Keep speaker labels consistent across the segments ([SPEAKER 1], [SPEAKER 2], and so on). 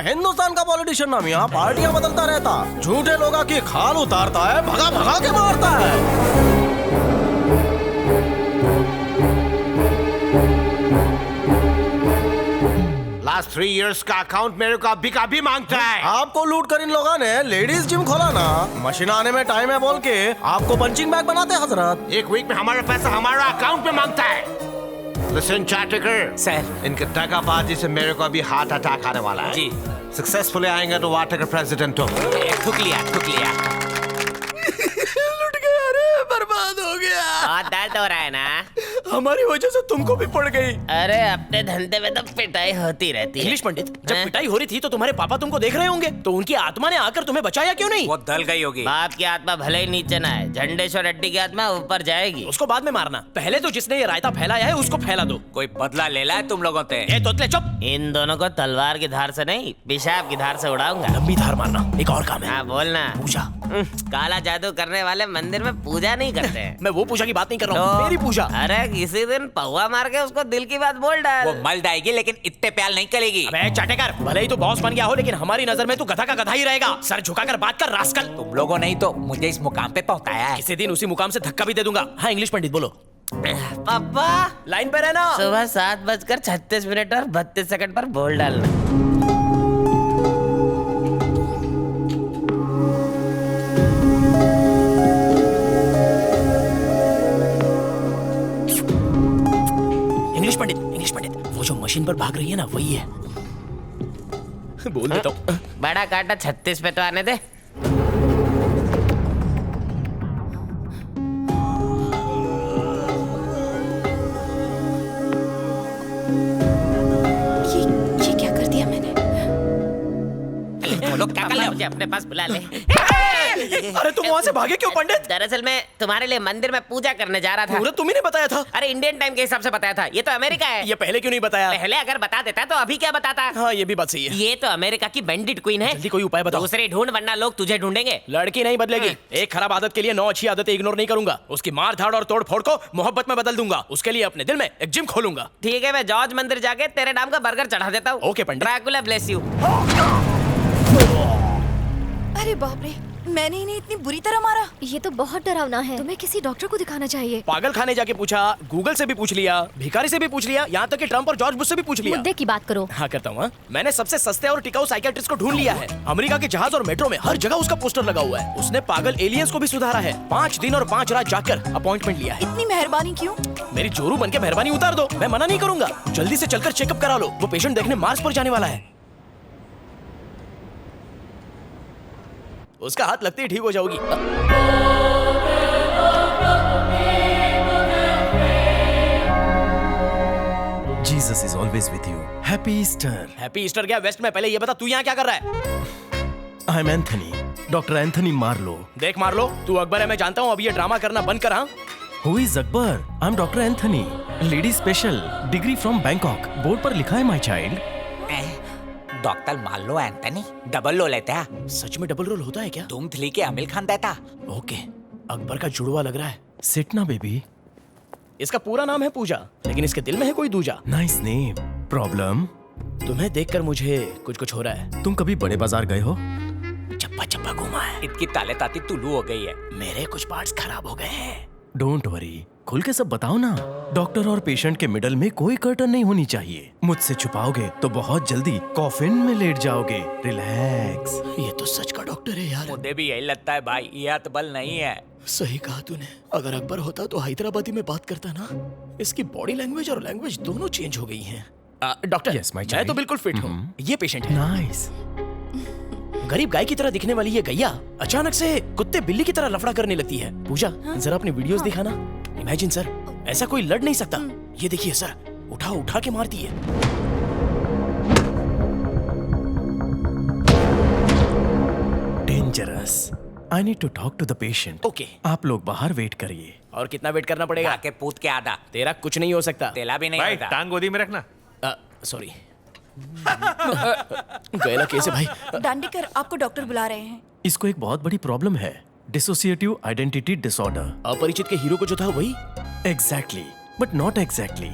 [SPEAKER 1] हिंदुस्तान का पॉलिटिशियन नाम यहाँ पार्टियां बदलता रहता, झूठे लोगों की खाल उतारता है, भगा भगा के मारता है।
[SPEAKER 2] लास्ट 3 years का अकाउंट मेरे को अभी का भी मांगता है।
[SPEAKER 1] आपको लूट कर इन लोगों ने लेडीज जिम खोला ना, मशीन आने में टाइम है बोल के आपको पंचिंग बैग बनाते हजरत।
[SPEAKER 2] एक वीक में हमारा पैसा हमारा अकाउंट में मांगता है। लिसन चाटेकर
[SPEAKER 3] सर,
[SPEAKER 2] इनके दगाबाजी से मेरे को अभी हार्ट अटैक आने वाला है।
[SPEAKER 3] जी
[SPEAKER 2] सक्सेसफुली आएंगे तो वाटर का प्रेसिडेंट हो।
[SPEAKER 3] ठुक लिया
[SPEAKER 1] लुट गया रे, बर्बाद हो गया।
[SPEAKER 3] बहुत दर्द हो रहा है ना?
[SPEAKER 1] हमारी वजह से तुमको भी पड़ गई।
[SPEAKER 3] अरे अपने धंधे में तो पिटाई होती रहती है।
[SPEAKER 4] इंग्लिश पंडित, जब पिटाई हो रही थी तो तुम्हारे पापा तुमको देख रहे होंगे, तो उनकी आत्मा ने आकर तुम्हें बचाया क्यों नहीं?
[SPEAKER 5] वो दल गई होगी।
[SPEAKER 3] बाप की आत्मा भले ही नीचे ना है, झंडेश्वर रेड्डी की आत्मा ऊपर जाएगी।
[SPEAKER 4] उसको बाद में मारना, पहले तो जिसने ये रायता फैलाया है उसको फैला दो।
[SPEAKER 5] कोई बदला ले है तुम लोगों से?
[SPEAKER 4] ए तोतले चुप।
[SPEAKER 3] इन दोनों को तलवार की धार से नहीं, पेशाब की धार से उड़ाऊंगा।
[SPEAKER 4] लंबी धार मारना, एक और काम है।
[SPEAKER 3] हाँ बोलना।
[SPEAKER 4] पूजा।
[SPEAKER 3] काला जादू करने वाले मंदिर में पूजा नहीं करते हैं।
[SPEAKER 4] मैं वो पूजा की बात नहीं कर रहा हूँ,
[SPEAKER 3] तो-
[SPEAKER 4] मेरी पूजा।
[SPEAKER 3] अरे किसी दिन पौवा मार के उसको दिल की बात बोल डाल।
[SPEAKER 5] वो मल जाएगी लेकिन इतने प्यार नहीं करेगी।
[SPEAKER 4] अबे चाटेकर, भले ही तू बॉस बन गया हो लेकिन हमारी नजर में तू गधा का गधा ही रहेगा। सर झुकाकर बात कर रास्कल।
[SPEAKER 5] तुम लोगों ने ही तो मुझे इस मुकाम पे पहुंचाया है।
[SPEAKER 4] किसी दिन उसी मुकाम से धक्का भी दे दूंगा। हाँ इंग्लिश पंडित बोलो।
[SPEAKER 3] पापा
[SPEAKER 4] लाइन पे रहना।
[SPEAKER 3] सुबह 7:36 और 32 सेकंड पर बोल डालना।
[SPEAKER 4] इंग्लिश पंडित, वो जो मशीन पर भाग रही है ना वही है। बोल देता हूँ।
[SPEAKER 3] बड़ा काटा 36 पे तो आने दे।
[SPEAKER 6] ये क्या कर दिया मैंने?
[SPEAKER 5] वो लोग क्या कर रहे हो?
[SPEAKER 3] मुझे अपने पास बुला ले।
[SPEAKER 4] अरे तुम वहाँ से भागे क्यों पंडित?
[SPEAKER 3] दरअसल मैं तुम्हारे लिए मंदिर में पूजा करने जा रहा था।
[SPEAKER 4] मुझे तुम ही ने बताया था।
[SPEAKER 3] अरे इंडियन टाइम के हिसाब से बताया था, ये तो अमेरिका है।
[SPEAKER 4] ये पहले क्यों नहीं बताया?
[SPEAKER 3] पहले अगर बता देता तो अभी क्या बताता।
[SPEAKER 4] हाँ ये भी बात सही है।
[SPEAKER 3] ये तो अमेरिका की बैंडिट क्वीन है।
[SPEAKER 4] जल्दी कोई उपाय बताओ।
[SPEAKER 3] दूसरी ढूंढ वरना लोग तुझे ढूंढेंगे।
[SPEAKER 4] लड़की नहीं बदलेगी। एक खराब आदत के लिए 9 अच्छी आदतें इग्नोर नहीं करूंगा। उसकी मार धाड़ और तोड़ फोड़ को मोहब्बत में बदल दूंगा। उसके लिए अपने दिल में एक जिम खोलूंगा।
[SPEAKER 3] ठीक है, मैं जॉर्ज मंदिर जाके तेरे नाम का बर्गर चढ़ा देता हूँ।
[SPEAKER 4] Okay Pandit.
[SPEAKER 3] Dracula bless you.
[SPEAKER 6] अरे बाप रे, मैंने इन्हें इतनी बुरी तरह मारा।
[SPEAKER 7] ये तो बहुत डरावना है, तुम्हें किसी डॉक्टर को दिखाना चाहिए।
[SPEAKER 4] पागल खाने जाके पूछा, गूगल से भी पूछ लिया, भिखारी से भी पूछ लिया, यहाँ तक कि ट्रम्प और जॉर्ज बुश से भी पूछ लिया।
[SPEAKER 7] मुद्दे की बात करो।
[SPEAKER 4] हाँ करता हूँ। मैंने सबसे सस्ते और टिकाऊ साइकियाट्रिस्ट को ढूंढ लिया है। अमेरिका के जहाज और मेट्रो में हर जगह उसका पोस्टर लगा हुआ है। उसने पागल एलियंस को भी सुधारा है। 5 दिन और 5 रात जाकर अपॉइंटमेंट लिया है।
[SPEAKER 6] इतनी मेहरबानी क्यों?
[SPEAKER 4] मेरी जोरू बन के मेहरबानी उतार दो, मैं मना नहीं करूंगा। जल्दी से चलकर चेकअप करा लो, वो पेशेंट देखने मार्स पर जाने वाला है। उसका हाथ लगते ही ठीक हो जाओगी।
[SPEAKER 1] Jesus is always with you. Happy Easter.
[SPEAKER 4] Happy Easter क्या वेस्ट में? पहले ये बता तू यहाँ क्या कर रहा है?
[SPEAKER 1] I am Anthony, doctor Anthony Marlow.
[SPEAKER 4] देख मार लो, तू अकबर है मैं जानता हूँ, अब ये ड्रामा करना बंद कर। हाँ
[SPEAKER 1] who is Akbar? I am doctor Anthony, lady special, degree from Bangkok. Board पर लिखा है माय चाइल्ड।
[SPEAKER 5] डॉक्टर मान लो एंथनी, डबल लो लेते हैं।
[SPEAKER 4] सच में डबल रोल होता है क्या?
[SPEAKER 5] तुम थली के आमिर खान देता।
[SPEAKER 4] ओके, अकबर का जुड़वा लग रहा है।
[SPEAKER 1] सिट ना बेबी।
[SPEAKER 4] इसका पूरा नाम है पूजा, लेकिन इसके दिल में है कोई दूजा।
[SPEAKER 1] Nice name. प्रॉब्लम?
[SPEAKER 4] तुम्हें देखकर मुझे कुछ कुछ हो रहा है।
[SPEAKER 1] तुम कभी बड़े बाजार गए हो?
[SPEAKER 4] चप्पा चप्पा घुमा है।
[SPEAKER 5] इतनी ताले ताती तुलू हो गई है।
[SPEAKER 4] मेरे कुछ पार्ट्स खराब हो गए हैं।
[SPEAKER 1] डोंट वरी, खुल के सब बताओ ना। डॉक्टर और पेशेंट के मिडल में कोई कर्टन नहीं होनी चाहिए। मुझसे छुपाओगे तो बहुत जल्दी कॉफिन में लेट जाओगे। रिलैक्स।
[SPEAKER 4] ये तो सच का डॉक्टर है यार।
[SPEAKER 5] मुझे भी यही लगता है भाई, ये हतबल नहीं है।
[SPEAKER 4] सही कहा तूने। अगर अकबर होता तो हैदराबादी में बात करता ना। इसकी बॉडी लैंग्वेज और लैंग्वेज दोनों चेंज हो गई हैं। डॉक्टर
[SPEAKER 1] Yes, my
[SPEAKER 4] मैं
[SPEAKER 1] child.
[SPEAKER 4] तो बिल्कुल फिट हूँ। ये पेशेंट है।
[SPEAKER 1] नाइस।
[SPEAKER 4] गरीब गाय की तरह दिखने वाली ये गैया अचानक से कुत्ते बिल्ली की तरह लफड़ा करने लगती है। पूजा जरा अपने वीडियोस दिखाना। इमेजिन सर, ऐसा कोई लड़ नहीं सकता। ये देखिए सर, उठा उठा के मारती है।
[SPEAKER 1] Dangerous. I need to talk to the patient.
[SPEAKER 4] Okay.
[SPEAKER 1] आप लोग बाहर वेट करिए।
[SPEAKER 4] और कितना वेट करना पड़ेगा?
[SPEAKER 5] आके पूत के आधा।
[SPEAKER 4] तेरा कुछ नहीं हो सकता।
[SPEAKER 5] तेला भी नहीं
[SPEAKER 2] भाई
[SPEAKER 5] होता।
[SPEAKER 2] टांग गोदी में रखना।
[SPEAKER 4] सॉरी। गैला कैसे भाई?
[SPEAKER 6] दांडीकर, आपको डॉक्टर बुला रहे हैं।
[SPEAKER 1] इसको एक बहुत बड़ी प्रॉब्लम है, डिसोसिएटिव आइडेंटिटी डिसऑर्डर।
[SPEAKER 4] अपरिचित के हीरो को जो था वही?
[SPEAKER 1] Exactly, but not exactly.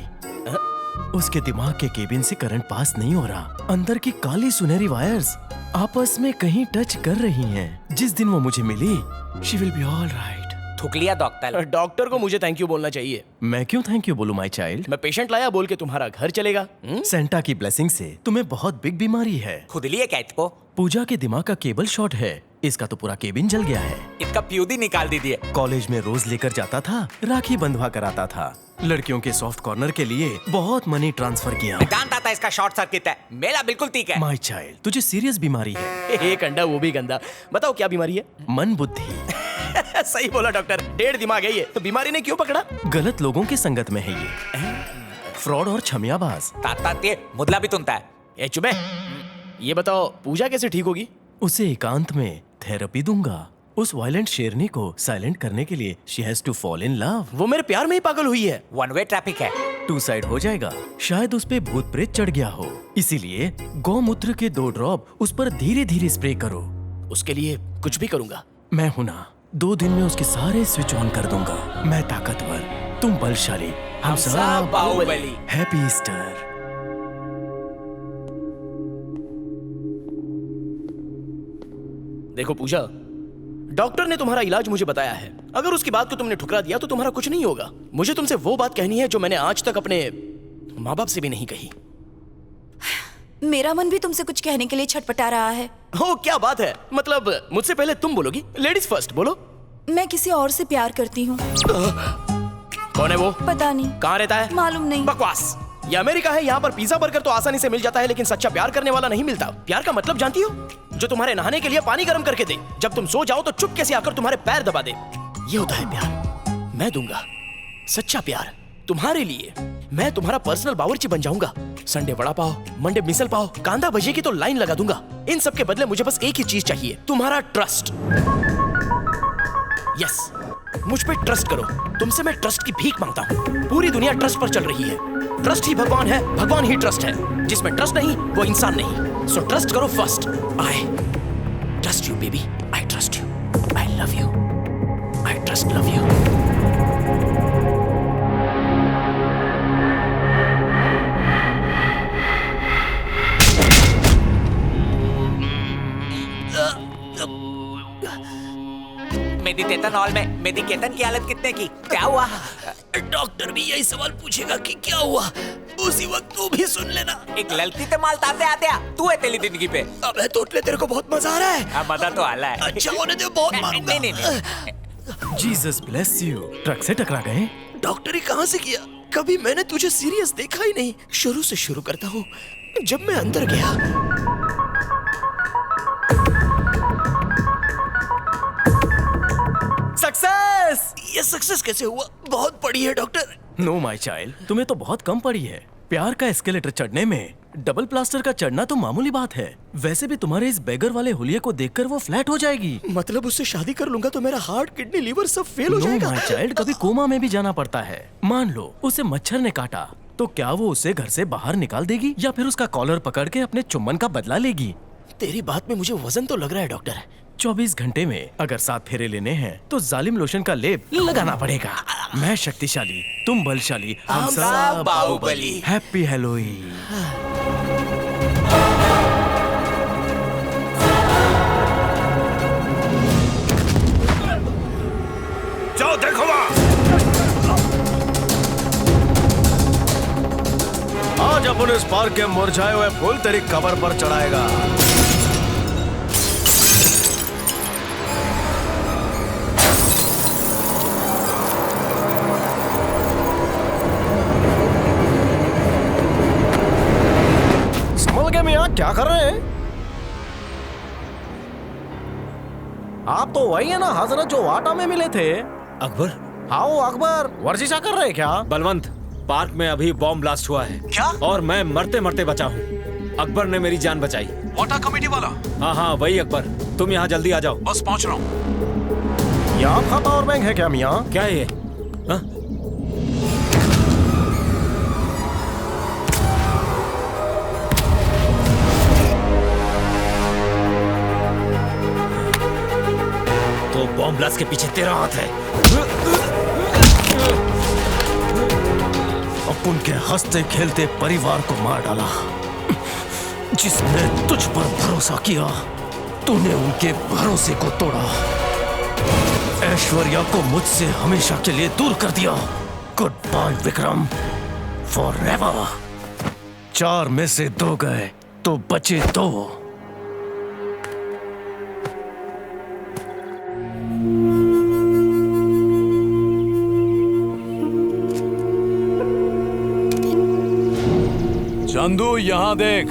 [SPEAKER 1] उसके दिमाग के केबिन से करंट पास नहीं हो रहा। अंदर की काली सुनहरी वायर्स आपस में कहीं टच कर रही हैं। जिस दिन वो मुझे मिली, she will be all right.
[SPEAKER 5] थूक लिया डॉक्टर।
[SPEAKER 4] डॉक्टर को मुझे थैंक यू बोलना चाहिए।
[SPEAKER 1] मैं क्यों थैंक यू बोलूं माय चाइल्ड?
[SPEAKER 4] मैं पेशेंट लाया बोल के तुम्हारा घर चलेगा?
[SPEAKER 1] सेंटा की ब्लेसिंग से तुम्हें बहुत बिग बीमारी है।
[SPEAKER 5] खुद लिए कैट को।
[SPEAKER 1] पूजा के दिमाग का केबल शॉर्ट है। इसका तो पूरा केबिन जल गया है।
[SPEAKER 5] इसका फ्यूज ही निकाल दीजिए।
[SPEAKER 1] कॉलेज में रोज लेकर जाता था, राखी बंधवा कराता था। लड़कियों के सॉफ्ट कॉर्नर के लिए बहुत मनी ट्रांसफर किया।
[SPEAKER 5] जानता था इसका शॉर्ट सर्किट है। मेरा बिल्कुल ठीक है।
[SPEAKER 1] माय चाइल्ड, तुझे सीरियस बीमारी है।
[SPEAKER 4] एक अंडा वो भी गंदा। बताओ क्या बीमारी है?
[SPEAKER 1] मन बुद्धि।
[SPEAKER 4] सही बोला डॉक्टर, 1.5 दिमाग है ये। तो बीमारी ने क्यों पकड़ा?
[SPEAKER 1] गलत लोगों की संगत में है ये। फ्रॉड और छमियाबाज।
[SPEAKER 5] ताता ते मुदला भी तुमता है।
[SPEAKER 4] ए चुप है। ये बताओ पूजा कैसे ठीक होगी?
[SPEAKER 1] उसे एकांत में थेरेपी दूंगा। उस वायलेंट शेरनी को साइलेंट करने के लिए she has to fall in love.
[SPEAKER 4] वो मेरे प्यार में ही पागल हुई है।
[SPEAKER 5] वन वे ट्रैफिक है।
[SPEAKER 1] 2 साइड हो जाएगा। शायद उस पे भूत प्रेत चढ़ गया हो, इसीलिए गौमूत्र के 2 ड्रॉप उस पर धीरे धीरे स्प्रे करो।
[SPEAKER 4] उसके लिए कुछ भी करूंगा।
[SPEAKER 1] मैं हूं ना, 2 दिन में उसके सारे स्विच ऑन कर दूंगा। मैं ताकतवर, तुम बलशाली, हम सब
[SPEAKER 5] बाहुबली।
[SPEAKER 1] Happy Easter.
[SPEAKER 4] देखो पूजा, डॉक्टर ने तुम्हारा इलाज मुझे बताया है। अगर उसकी बात को तुमने ठुकरा दिया तो तुम्हारा कुछ नहीं होगा। मुझे तुमसे वो बात कहनी है जो मैंने आज तक अपने माँ बाप से भी नहीं कही।
[SPEAKER 6] मेरा मन भी तुमसे कुछ कहने के लिए छटपटा रहा है।
[SPEAKER 4] हो क्या बात है? मतलब मुझसे पहले तुम बोलोगी? लेडीज फर्स्ट, बोलो।
[SPEAKER 6] मैं किसी और से प्यार करती हूँ।
[SPEAKER 4] कौन है वो?
[SPEAKER 6] पता नहीं।
[SPEAKER 4] कहाँ रहता है?
[SPEAKER 6] मालूम नहीं।
[SPEAKER 4] बकवास। ये अमेरिका है, यहाँ पर पिज्जा बर्गर तो आसानी से मिल जाता है, लेकिन सच्चा प्यार करने वाला नहीं मिलता। प्यार का मतलब जानती हो? जो तुम्हारे नहाने के लिए पानी गर्म करके दे, जब तुम सो जाओ तो चुपके से आकर तुम्हारे पैर दबा दे। ये होता है प्यार। मैं दूंगा सच्चा प्यार तुम्हारे लिए। मैं तुम्हारा पर्सनल बावर्ची बन जाऊंगा। संडे वड़ा पाव, मंडे मिसल पाव, कांदा भजिए की तो लाइन लगा दूंगा। इन सब के बदले मुझे बस एक ही चीज चाहिए, तुम्हारा ट्रस्ट। यस, मुझ पे ट्रस्ट करो। तुमसे मैं ट्रस्ट की भीख मांगता हूँ। पूरी दुनिया ट्रस्ट पर चल रही है। ट्रस्ट ही भगवान है, भगवान ही ट्रस्ट है। जिसमें ट्रस्ट नहीं वो इंसान नहीं। सो ट्रस्ट करो first. I trust you baby, I trust you, I love you, I trust love you.
[SPEAKER 5] Meditation hall में मेडिकेशन की हालत कितने की? क्या हुआ?
[SPEAKER 4] डॉक्टर भी यही सवाल पूछेगा कि क्या हुआ। उसी वक्त तू भी सुन लेना।
[SPEAKER 5] एक लड़की ते माल ताते आते तू है तेरी जिंदगी पे।
[SPEAKER 4] अबे तोतले, तेरे को बहुत मजा आ रहा है।
[SPEAKER 5] हाँ, मजा तो आला है।
[SPEAKER 4] अच्छा होने दे, बहुत मारूंगा।
[SPEAKER 5] नहीं नहीं नहीं।
[SPEAKER 1] Jesus bless you. ट्रक से टकरा गए?
[SPEAKER 4] डॉक्टरी कहाँ से किया? कभी मैंने तुझे सीरियस देखा ही नहीं। शुरू से शुरू करता हूँ। जब मैं अंदर गया,
[SPEAKER 1] सक्सेस!
[SPEAKER 4] ये सक्सेस कैसे हुआ? बहुत पड़ी है डॉक्टर।
[SPEAKER 1] नो माय चाइल्ड, तुम्हें तो बहुत कम पड़ी है। प्यार का एस्केलेटर चढ़ने में डबल प्लास्टर का चढ़ना तो मामूली बात है। वैसे भी तुम्हारे इस बेगर वाले हुलिये को देखकर वो फ्लैट हो जाएगी।
[SPEAKER 4] मतलब उससे शादी कर लूंगा तो मेरा हार्ट, किडनी, लीवर सब फेल हो
[SPEAKER 1] नो
[SPEAKER 4] जाएगा।
[SPEAKER 1] माय चाइल्ड, कभी कोमा में भी जाना पड़ता है। मान लो उसे मच्छर ने काटा, तो क्या वो उसे घर से बाहर निकाल देगी या फिर उसका कॉलर पकड़ के अपने चुम्बन का बदला लेगी?
[SPEAKER 4] तेरी बात में मुझे वजन तो लग रहा है डॉक्टर।
[SPEAKER 1] 24 घंटे में अगर 7 फेरे लेने हैं तो जालिम लोशन का लेप लगाना पड़ेगा। मैं शक्तिशाली, तुम बलशाली, हम सब
[SPEAKER 5] बाहुबली।
[SPEAKER 1] हैप्पी हेलोईन।
[SPEAKER 2] जाओ देखो वहाँ।
[SPEAKER 1] आज अपन इस पार्क के मुरझाए हुए फूल तेरी कबर पर चढ़ाएगा। संभल के मियाँ, क्या कर रहे हैं आप? तो वही है ना हजरत जो वाटा में मिले थे?
[SPEAKER 8] अकबर,
[SPEAKER 1] आओ अकबर, वर्जिशा कर रहे हैं क्या?
[SPEAKER 8] बलवंत, पार्क में अभी बॉम्ब ब्लास्ट हुआ है।
[SPEAKER 1] क्या?
[SPEAKER 8] और मैं मरते मरते बचा हूँ। अकबर ने मेरी जान बचाई।
[SPEAKER 9] वाटा कमेटी वाला?
[SPEAKER 8] हाँ हाँ वही अकबर, तुम यहाँ जल्दी आ जाओ।
[SPEAKER 9] बस पहुंच रहा हूँ।
[SPEAKER 1] ये आप खाता और बैंक है क्या मियाँ?
[SPEAKER 8] क्या है ये? हाँ? तो बॉम्ब ब्लास्ट के पीछे तेरा हाथ है।
[SPEAKER 1] उनके हंसते खेलते परिवार को मार डाला। जिसने तुझ पर भरोसा किया, तूने उनके भरोसे को तोड़ा। ऐश्वर्या को मुझसे हमेशा के लिए दूर कर दिया। Good bye Vikram, forever. 4 में से 2 गए तो बचे 2।
[SPEAKER 10] चंदू यहाँ देख,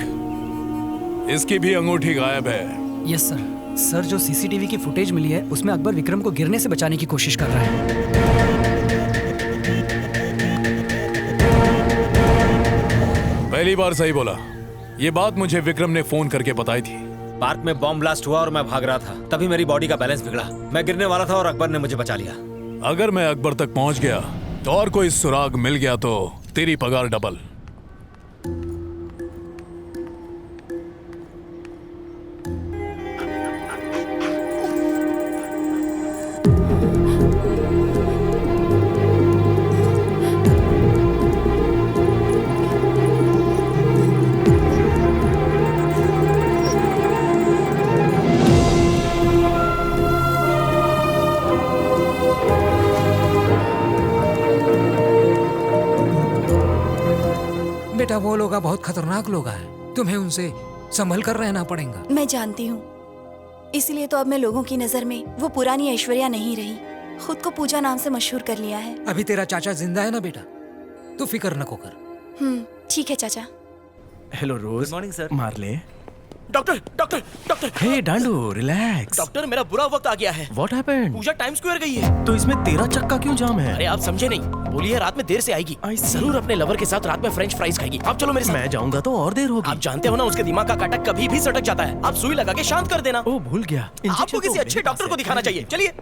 [SPEAKER 10] इसकी भी अंगूठी गायब है।
[SPEAKER 11] Yes sir. सर, जो सीसीटीवी की फुटेज मिली है उसमें अकबर विक्रम को गिरने से बचाने की कोशिश कर रहा है।
[SPEAKER 10] पहली बार सही बोला। ये बात मुझे विक्रम ने फोन करके बताई थी।
[SPEAKER 8] पार्क में बॉम्ब ब्लास्ट हुआ और मैं भाग रहा था, तभी मेरी बॉडी का बैलेंस बिगड़ा। मैं गिरने वाला था और अकबर ने मुझे बचा लिया।
[SPEAKER 10] अगर मैं अकबर तक पहुंच गया तो और कोई सुराग मिल गया तो तेरी पगार डबल।
[SPEAKER 12] बेटा, वो लोग बहुत खतरनाक लोग हैं, तुम्हें उनसे संभल कर रहना पड़ेगा।
[SPEAKER 6] मैं जानती हूँ, इसलिए तो अब मैं लोगों की नजर में वो पुरानी ऐश्वर्या नहीं रही। खुद को पूजा नाम से मशहूर कर लिया है।
[SPEAKER 12] अभी तेरा चाचा जिंदा है ना बेटा, तू फिक्र न कर।
[SPEAKER 6] ठीक है चाचा।
[SPEAKER 1] Hello Rose.
[SPEAKER 4] Morning sir.
[SPEAKER 1] मार ले।
[SPEAKER 4] Doctor doctor doctor.
[SPEAKER 1] Hey Dandu, relax.
[SPEAKER 4] Doctor, मेरा बुरा वक्त आ गया है।
[SPEAKER 1] What happened?
[SPEAKER 4] Pooja Times Square गई है।
[SPEAKER 1] तो इसमें तेरा चक्का क्यों जाम है?
[SPEAKER 4] अरे आप समझे नहीं, बोली है रात में देर से आएगी। जरूर अपने लवर के साथ रात में फ्रेंच फ्राइज खाएगी। आप चलो मेरे साथ।
[SPEAKER 1] मैं जाऊंगा तो और देर होगी।
[SPEAKER 4] आप जानते हो ना, उसके दिमाग का काटा कभी भी सटक जाता है। आप सुई लगा के शांत कर देना।
[SPEAKER 1] ओ, भूल गया।
[SPEAKER 4] आपको किसी अच्छे डॉक्टर को दिखाना चाहिए। चलिए